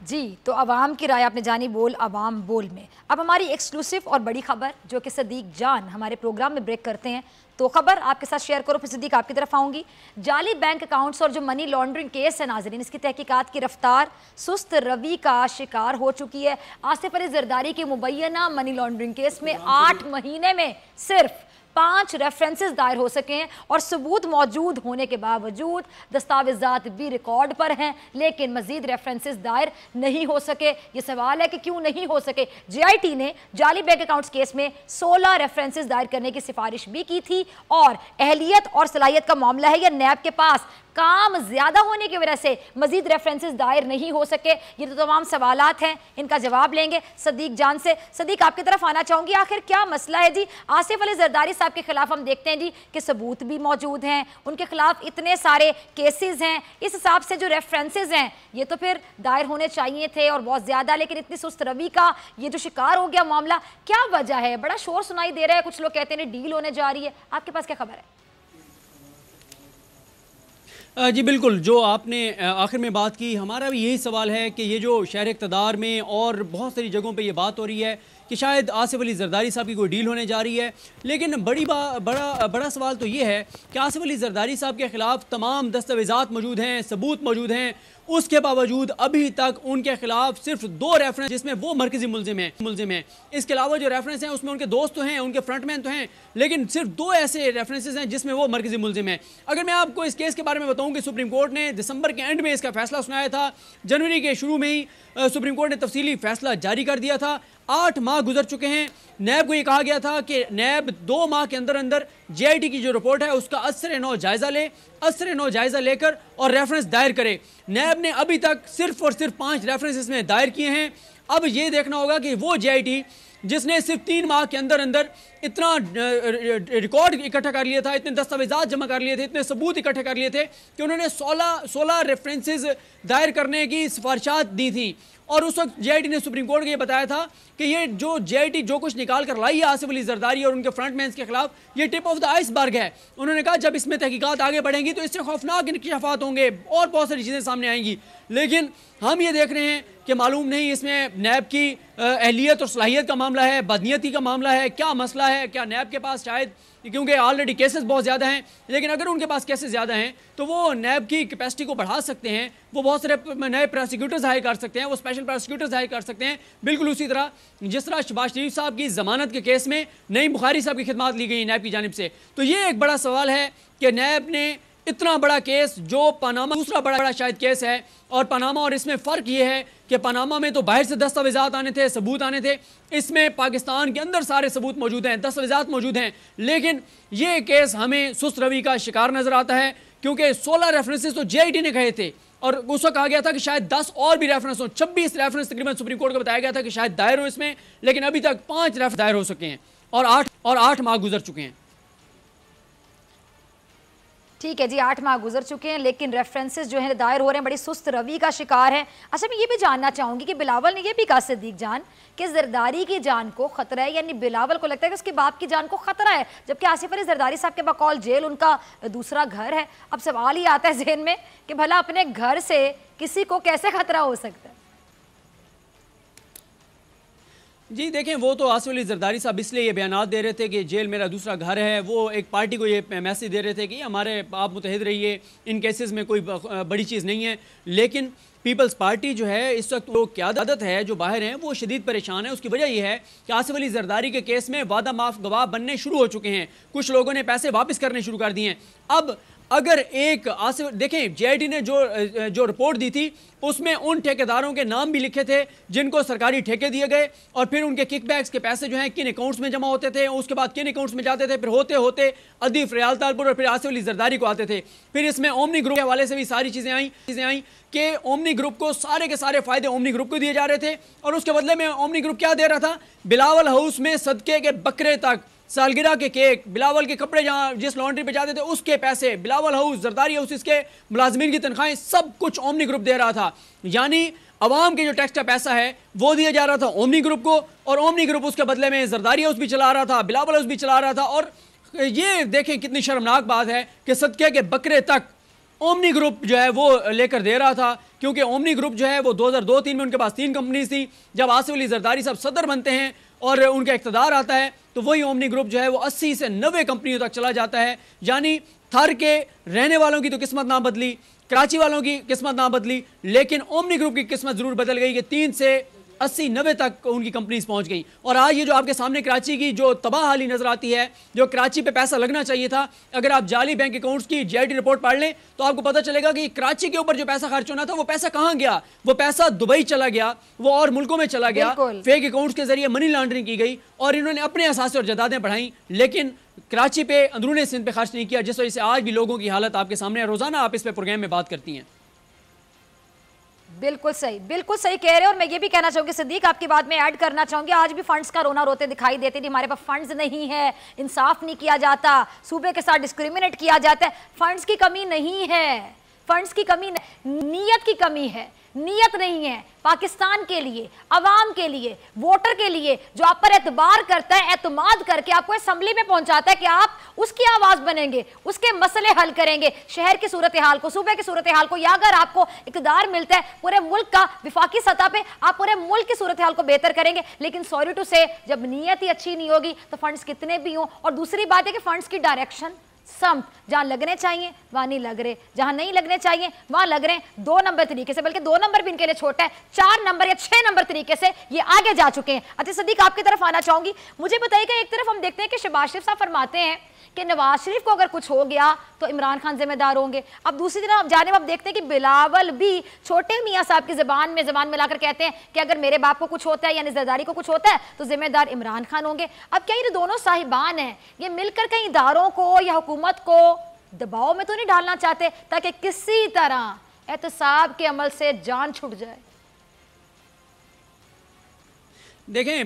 जी, तो अवाम की राय आपने जानी बोल अवाम बोल में। अब हमारी एक्सक्लूसिव और बड़ी खबर जो कि सदीक जान हमारे प्रोग्राम में ब्रेक करते हैं, तो खबर आपके साथ शेयर करो, फिर सदीक आपकी तरफ आऊँगी। जाली बैंक अकाउंट्स और जो मनी लॉन्ड्रिंग केस है नाज़रीन, इसकी तहकीकात की रफ्तार सुस्त रवि का शिकार हो चुकी है। आसिफ अली जरदारी के मुबैना मनी लॉन्ड्रिंग केस में 8 महीने में सिर्फ 5 रेफरेंसेस दायर हो सके हैं और सबूत मौजूद होने के बावजूद दस्तावेजात भी रिकॉर्ड पर हैं, लेकिन मजीद रेफरेंसेस दायर नहीं हो सके। ये सवाल है कि क्यों नहीं हो सके। JIT ने जाली बैंक अकाउंट्स केस में 16 रेफरेंसेस दायर करने की सिफारिश भी की थी और अहलियत और सलाहियत का मामला है या नैब के पास काम ज्यादा होने की वजह से मजीद रेफरेंसेस दायर नहीं हो सके। ये तो तमाम सवालात हैं, इनका जवाब लेंगे सदीक जान से। सदीक, आपकी तरफ आना चाहूंगी, आखिर क्या मसला है जी? आसिफ अली जरदारी साहब के खिलाफ हम देखते हैं जी कि सबूत भी मौजूद हैं, उनके खिलाफ इतने सारे केसेस हैं, इस हिसाब से जो रेफरेंसेस हैं ये तो फिर दायर होने चाहिए थे और बहुत ज्यादा, लेकिन इतनी सुस्त रवि का ये जो शिकार हो गया मामला, क्या वजह है? बड़ा शोर सुनाई दे रहा है, कुछ लोग कहते हैं डील होने जा रही है, आपके पास क्या खबर है? जी बिल्कुल, जो आपने आखिर में बात की, हमारा भी यही सवाल है कि ये जो शहर इक़्तिदार में और बहुत सारी जगहों पे ये बात हो रही है कि शायद आसिफ अली जरदारी साहब की कोई डील होने जा रही है, लेकिन बड़ा सवाल तो ये है कि आसिफ अली जरदारी साहब के ख़िलाफ़ तमाम दस्तावेज़ात मौजूद हैं, सबूत मौजूद हैं, उसके बावजूद अभी तक उनके खिलाफ सिर्फ 2 रेफरेंस, जिसमें वो मरकजी मुलजिम हैं। इसके अलावा जो रेफरेंस हैं उसमें उनके दोस्त तो हैं, उनके फ्रंटमैन तो हैं, लेकिन सिर्फ 2 ऐसे रेफरेंसेस हैं जिसमें वो मरकजी मुलजिम हैं। अगर मैं आपको इस केस के बारे में बताऊं कि सुप्रीम कोर्ट ने दिसंबर के एंड में इसका फैसला सुनाया था, जनवरी के शुरू में ही सुप्रीम कोर्ट ने तफसीली फैसला जारी कर दिया था। 8 माह गुजर चुके हैं। नैब को ये कहा गया था कि नैब 2 माह के अंदर अंदर JIT की जो रिपोर्ट है उसका असर-ए-नौ जायज़ा लेकर और रेफरेंस दायर करे। नैब ने अभी तक सिर्फ और सिर्फ 5 रेफरेंस इसमें दायर किए हैं। अब ये देखना होगा कि वो JIT जिसने सिर्फ 3 माह के अंदर अंदर इतना रिकॉर्ड इकट्ठा कर लिया था, इतने दस्तावेजात जमा कर लिए थे, इतने सबूत इकट्ठे कर लिए थे कि उन्होंने 16 रेफरेंसेस दायर करने की सिफारिशात दी थी। और उस वक्त JIT ने सुप्रीम कोर्ट को ये बताया था कि ये जो JIT जो कुछ निकाल कर लाई है आसिफ अली जरदारी और उनके फ्रंटमैन के खिलाफ, ये टिप ऑफ द आइसबर्ग है। उन्होंने कहा जब इसमें तहकीकात आगे बढ़ेंगी तो इससे खौफनाक इंकशाफात होंगे और बहुत सारी चीज़ें सामने आएंगी। लेकिन हम ये देख रहे हैं कि मालूम नहीं इसमें नैब की अहलियत और सलाहियत का मामला है, बदनीयती का मामला है, क्या मसला है, क्या नैब के पास शायद क्योंकि ऑलरेडी केसेस बहुत ज़्यादा हैं, लेकिन अगर उनके पास केसेस ज़्यादा हैं तो वो नैब की कैपेसिटी को बढ़ा सकते हैं, वो बहुत सारे नए प्रोसिक्यूटर्स हायर कर सकते हैं, वो स्पेशल प्रोसिक्यूटर्स हायर कर सकते हैं। बिल्कुल उसी तरह जिस तरह शहबाज शरीफ साहब की ज़मानत के केस में नईम बुखारी साहब की खिदमत ली गई नैब की जानिब से। तो ये एक बड़ा सवाल है कि नैब ने इतना बड़ा केस, जो पनामा दूसरा बड़ा शायद केस है, और पनामा और इसमें फ़र्क ये है कि पनामा में तो बाहर से दस्तावेजात आने थे, सबूत आने थे, इसमें पाकिस्तान के अंदर सारे सबूत मौजूद हैं, दस्तावेजात मौजूद हैं। लेकिन ये केस हमें सुस्त रवि का शिकार नज़र आता है क्योंकि 16 रेफरेंसेस तो JIT ने कहे थे और उस वक्त कहा गया था कि शायद 10 और भी रेफरेंस हो, 26 रेफरेंस तकरीबन सुप्रीम कोर्ट को बताया गया था कि शायद दायर हो इसमें, लेकिन अभी तक 5 रेफरेंस दायर हो सके हैं और 8 माह गुजर चुके हैं। ठीक है जी, 8 माह गुजर चुके हैं, लेकिन रेफरेंसेस जो है दायर हो रहे हैं, बड़ी सुस्त रवि का शिकार है। अच्छा, मैं ये भी जानना चाहूँगी कि बिलावल ने ये भी कहा सदीक जान कि जरदारी की जान को खतरा है, यानी बिलावल को लगता है कि उसके बाप की जान को खतरा है, जबकि आसिफ अली जरदारी साहब के बकौल जेल उनका दूसरा घर है। अब सवाल ही आता है जहन में कि भला अपने घर से किसी को कैसे खतरा हो सकता है? जी देखें, वो तो आसिफ अली जरदारी साहब इसलिए ये बयानात दे रहे थे कि जेल मेरा दूसरा घर है, वो एक पार्टी को ये मैसेज दे रहे थे कि हमारे आप मुतहद रहिए, इन केसेस में कोई बड़ी चीज़ नहीं है। लेकिन पीपल्स पार्टी जो है इस वक्त वो क़यादत है जो बाहर हैं वो शदीद परेशान है। उसकी वजह यह है कि आसिफ अली जरदारी के केस में वादा माफ गवाह बनने शुरू हो चुके हैं, कुछ लोगों ने पैसे वापस करने शुरू कर दिए हैं। अब अगर एक आसिफ देखें, JIT ने जो रिपोर्ट दी थी उसमें उन ठेकेदारों के नाम भी लिखे थे जिनको सरकारी ठेके दिए गए और फिर उनके किकबैक्स के पैसे जो हैं किन अकाउंट्स में जमा होते थे, उसके बाद किन अकाउंट्स में जाते थे, फिर होते होते अदीफ रियाल तालपुर और फिर आसिफ अली जरदारी को आते थे। फिर इसमें ओमनी ग्रुप के हवाले से भी सारी चीज़ें आई कि ओमनी ग्रुप को सारे के सारे फ़ायदे ओमनी ग्रुप को दिए जा रहे थे और उसके बदले में ओमनी ग्रुप क्या दे रहा था, बिलावल हाउस में सदके के बकरे तक सालगिरह के केक, बिलावल के कपड़े जहाँ जिस लॉन्ड्री पे जाते थे उसके पैसे, बिलावल हाउस, जरदारी हाउस, इसके मुलाजमीन की तनख्वाहें, सब कुछ ओमनी ग्रुप दे रहा था। यानी अवाम के जो टैक्स का पैसा है वो दिया जा रहा था ओमनी ग्रुप को, और ओमनी ग्रुप उसके बदले में जरदारी हाउस भी चला रहा था, बिलावल हाउस भी चला रहा था। और ये देखें कितनी शर्मनाक बात है कि सदके के बकरे तक ओमनी ग्रुप जो है वो लेकर दे रहा था, क्योंकि ओमनी ग्रुप जो है वो 2002-03 में उनके पास 3 कंपनीज थी। जब आसिफ अली जरदारी साहब सदर बनते हैं और उनका इख्तिदार आता है तो वही ओमनी ग्रुप जो है वो 80 से 90 कंपनियों तक चला जाता है। यानी थर के रहने वालों की तो किस्मत ना बदली, कराची वालों की किस्मत ना बदली, लेकिन ओमनी ग्रुप की किस्मत जरूर बदल गई कि 3 से 80-90 तक उनकी कंपनीज पहुंच गई। और आज ये जो आपके सामने कराची की जो तबाह हाली नजर आती है, जो कराची पे पैसा लगना चाहिए था, अगर आप जाली बैंक अकाउंट्स की GIT रिपोर्ट पढ़ लें तो आपको पता चलेगा कि कराची के ऊपर जो पैसा खर्च होना था वो पैसा कहां गया। वो पैसा दुबई चला गया, वो और मुल्कों में चला गया, फेक अकाउंट्स के जरिए मनी लॉन्ड्रिंग की गई और इन्होंने अपने असासे और जदादें बढ़ाई, लेकिन कराची पे अंदरूनी सिंध पे खर्च नहीं किया, जिस वजह से आज भी लोगों की हालत आपके सामने है। रोजाना आप इस पे प्रोग्राम में बात करती हैं। बिल्कुल सही कह रहे हो। और मैं ये भी कहना चाहूंगी सिद्दीक, आपकी बात में ऐड करना चाहूंगी, आज भी फंड्स का रोना रोते दिखाई देते थे, हमारे पास फंड्स नहीं है, इंसाफ नहीं किया जाता, सूबे के साथ डिस्क्रिमिनेट किया जाता है। फंड्स की कमी नहीं है, फंड्स की कमी नहीं, नीयत की कमी है। नीयत नहीं है पाकिस्तान के लिए, अवाम के लिए, वोटर के लिए, जो आप पर एतबार करता है, एतमाद करके आपको असेंबली में पहुंचाता है कि आप उसकी आवाज बनेंगे, उसके मसले हल करेंगे, शहर की सूरत हाल को, सूबे की सूरत हाल को, या अगर आपको इक़्तिदार मिलता है पूरे मुल्क का, विफाकी सतह पे आप पूरे मुल्क की सूरत हाल को बेहतर करेंगे। लेकिन सॉरी टू से, जब नीयत ही अच्छी नहीं होगी तो फंड्स कितने भी हों। और दूसरी बात है कि फंड्स की डायरेक्शन सम जहां लगने चाहिए वहां नहीं लग रहे, जहां नहीं लगने चाहिए वहां लग रहे हैं 2 नंबर तरीके से, बल्कि 2 नंबर भी इनके लिए छोटा है, 4 नंबर या 6 नंबर तरीके से ये आगे जा चुके हैं। अच्छा सिद्दीक, आपकी तरफ आना चाहूंगी, मुझे बताइएगा, एक तरफ हम देखते हैं कि शहबाज शरीफ साहब फरमाते हैं कि नवाज शरीफ को अगर कुछ हो गया तो इमरान खान जिम्मेदार होंगे। अब दूसरी तरफ जाने अब देखते हैं कि बिलावल भी छोटे मियाँ साहब की जबान में लाकर कहते हैं कि अगर मेरे बाप को कुछ होता है, यानी जरदारी को कुछ होता है, तो जिम्मेदार इमरान खान होंगे। अब क्या ये दोनों साहिबान हैं, ये मिलकर कहीं इदारों को या हुकूमत को दबाव में तो नहीं डालना चाहते ताकि किसी तरह एहतसाब के अमल से जान छूट जाए? देखें,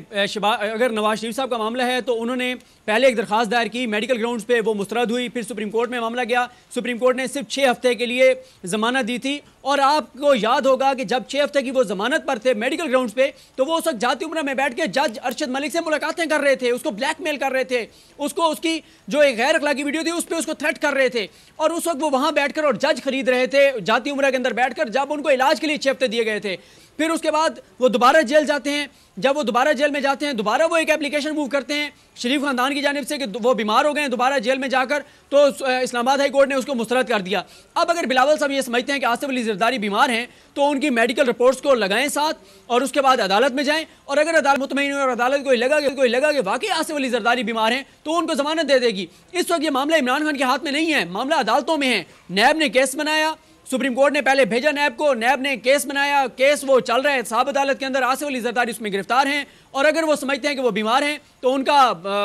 अगर नवाज शरीफ साहब का मामला है तो उन्होंने पहले एक दरखास्त दायर की, मेडिकल ग्राउंड्स पे वो मुस्तरद हुई, फिर सुप्रीम कोर्ट में मामला गया, सुप्रीम कोर्ट ने सिर्फ 6 हफ्ते के लिए जमानत दी थी। और आपको याद होगा कि जब 6 हफ्ते की वो जमानत पर थे मेडिकल ग्राउंड्स पे, तो वो उस वक्त जाती उम्र में बैठ के जज अरशद मलिक से मुलाकातें कर रहे थे, उसको ब्लैकमेल कर रहे थे, उसको उसकी जो एक गैर अखलाकी वीडियो थी उस पर उसको थ्रेट कर रहे थे। और उस वक्त वो वहां बैठकर और जज खरीद रहे थे जाती उम्र के अंदर बैठकर, जब उनको इलाज के लिए 6 हफ्ते दिए गए थे। फिर उसके बाद वो दोबारा जेल जाते हैं, जब वो दोबारा जेल में जाते हैं, दोबारा वो एक एप्लीकेशन मूव करते हैं शरीफ खानदान की जानिब से कि वो बीमार हो गए हैं दोबारा जेल में जाकर, तो इस्लामाबाद हाई कोर्ट ने उसको मुस्तरद कर दिया। अब अगर बिलावल साहब ये समझते हैं कि आसिफ अली जरदारी बीमार हैं तो उनकी मेडिकल रिपोर्ट्स को लगाएं साथ और उसके बाद अदालत में जाएं, और अगर अदालत मुतमईन हुई और अदालत को लगा कि वाकई आसिफ अली जरदारी बीमार हैं तो उनको जमानत दे देगी। इस वक्त ये मामला इमरान खान के हाथ में नहीं है, मामला अदालतों में है। नैब ने केस बनाया, सुप्रीम कोर्ट ने पहले भेजा नैब को, नैब ने केस बनाया, केस वो चल रहा है साहब अदालत के अंदर, आसिफ अली जरदारी उसमें गिरफ्तार हैं। और अगर वो समझते हैं कि वो बीमार हैं तो उनका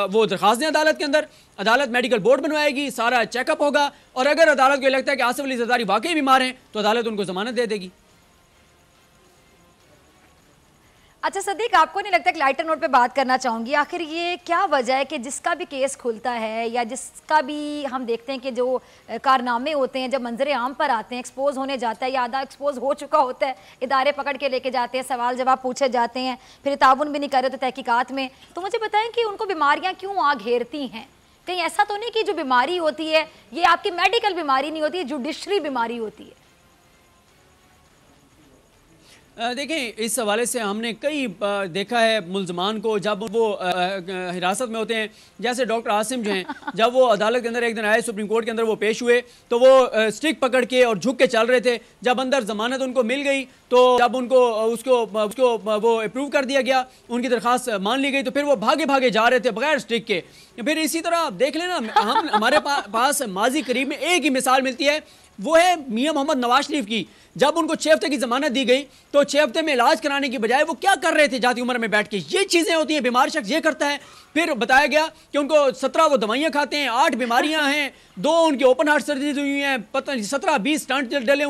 वो दरखास्त दें अदालत के अंदर, अदालत मेडिकल बोर्ड बनवाएगी, सारा चेकअप होगा, और अगर अदालत को लगता है कि आसिफ अली जरदारी वाकई बीमार हैं तो अदालत उनको जमानत दे देगी। अच्छा सिद्दीक, आपको नहीं लगता कि लाइटर नोट पे बात करना चाहूँगी, आखिर ये क्या वजह है कि जिसका भी केस खुलता है या जिसका भी हम देखते हैं कि जो कारनामे होते हैं जब मंजर आम पर आते हैं, एक्सपोज होने जाता है या आधा एक्सपोज हो चुका होता है, इदारे पकड़ के लेके जाते हैं, सवाल जवाब पूछे जाते हैं, फिर ताउन भी नहीं कर रहे तो तहकीकात में, तो मुझे बताएं कि उनको बीमारियाँ क्यों आ घेरती हैं? कहीं ऐसा तो नहीं कि जो बीमारी होती है ये आपकी मेडिकल बीमारी नहीं होती है, जुडिशरी बीमारी होती है? देखें, इस हवाले से हमने कई देखा है मुल्ज़मान को जब वो हिरासत में होते हैं, जैसे डॉक्टर आसिम जो हैं, जब वो अदालत के अंदर एक दिन आए, सुप्रीम कोर्ट के अंदर वो पेश हुए तो वो स्टिक पकड़ के और झुक के चल रहे थे। जब अंदर ज़मानत उनको मिल गई तो जब उनको उसको वो अप्रूव कर दिया गया, उनकी दरख्वास्त मान ली गई, तो फिर वो भागे भागे जा रहे थे बगैर स्टिक के। फिर इसी तरह आप देख लेना, हमारे पास माजी करीब में एक ही मिसाल मिलती है, वो है मियां मोहम्मद नवाज शरीफ की। जब उनको 6 हफ्ते की जमानत दी गई तो 6 हफ्ते में इलाज कराने की बजाय वो क्या कर रहे थे जाती उम्र में बैठ के। ये चीज़ें होती हैं, बीमार शख्स ये करता है। फिर बताया गया कि उनको 17 वो दवाइयाँ खाते हैं, 8 बीमारियाँ हैं, 2 उनकी ओपन हार्ट सर्जरी हुई हैं, पता नहीं 17-20 स्टंट डले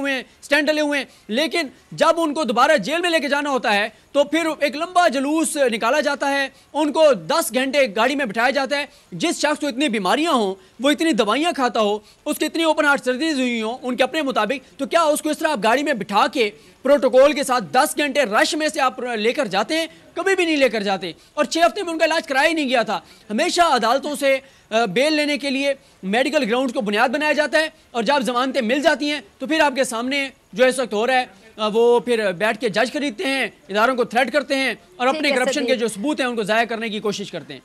हुए हैं। लेकिन जब उनको दोबारा जेल में लेके जाना होता है तो फिर एक लंबा जुलूस निकाला जाता है, उनको 10 घंटे गाड़ी में बिठाया जाता है। जिस शख्स को इतनी बीमारियां हों, वो इतनी दवाइयां खाता हो, उसकी इतनी ओपन हार्ट सर्जरीज हुई हों उनके अपने मुताबिक, तो क्या उसको इस तरह आप गाड़ी में बिठा के प्रोटोकॉल के साथ 10 घंटे रश में से आप लेकर जाते हैं? कभी भी नहीं लेकर जाते। और 6 हफ्ते में उनका इलाज कराया ही नहीं गया था। हमेशा अदालतों से बेल लेने के लिए मेडिकल ग्राउंड को बुनियाद बनाया जाता है, और जब जमानतें मिल जाती हैं तो फिर आपके सामने जो इस वक्त हो रहा है वो फिर बैठ के जज खरीदते हैं, इदारों को थ्रेट करते हैं और अपने करप्शन के जो सबूत हैं उनको ज़ाया करने की कोशिश करते हैं।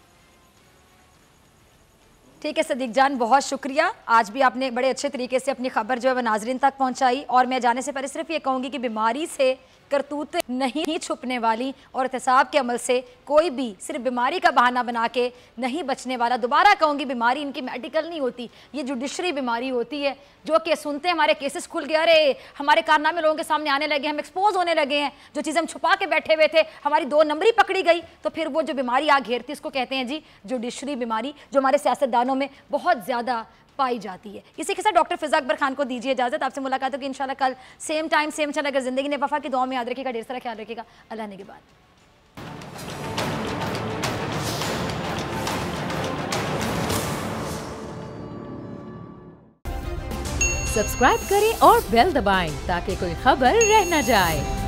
ठीक है सदीक जान, बहुत शुक्रिया। आज भी आपने बड़े अच्छे तरीके से अपनी खबर जो है वो नाजरीन तक पहुंचाई। और मैं जाने से पहले सिर्फ ये कहूँगी कि बीमारी से करतूत नहीं छुपने वाली, और एहतसाब के अमल से कोई भी सिर्फ बीमारी का बहाना बना के नहीं बचने वाला। दोबारा कहूँगी, बीमारी इनकी मेडिकल नहीं होती, ये जुडिशरी बीमारी होती है, जो कि सुनते हैं हमारे केसेस खुल गए, अरे हमारे कारनामे लोगों के सामने आने लगे, हम एक्सपोज होने लगे हैं, जो चीज़ हम छुपा के बैठे हुए थे हमारी 2 नंबरी पकड़ी गई, तो फिर वो जो बीमारी आ घेरती इसको कहते हैं जी जुडिशरी बीमारी, जो हमारे सियासतदानों में बहुत ज़्यादा पाई जाती है। इसी के साथ डॉक्टर फिज़ा अकबर खान को दीजिए इजाज़त। आपसे मुलाकात होगी इंशाल्लाह कल सेम टाइम सेम चैनल। अगर ज़िंदगी ने वफा की दुआ में याद रखिएगा, ढेर सारा ख्याल रखिएगा। अल्लाह ने के बाद सब्सक्राइब करें और बेल दबाएं ताकि कोई खबर रह न जाए।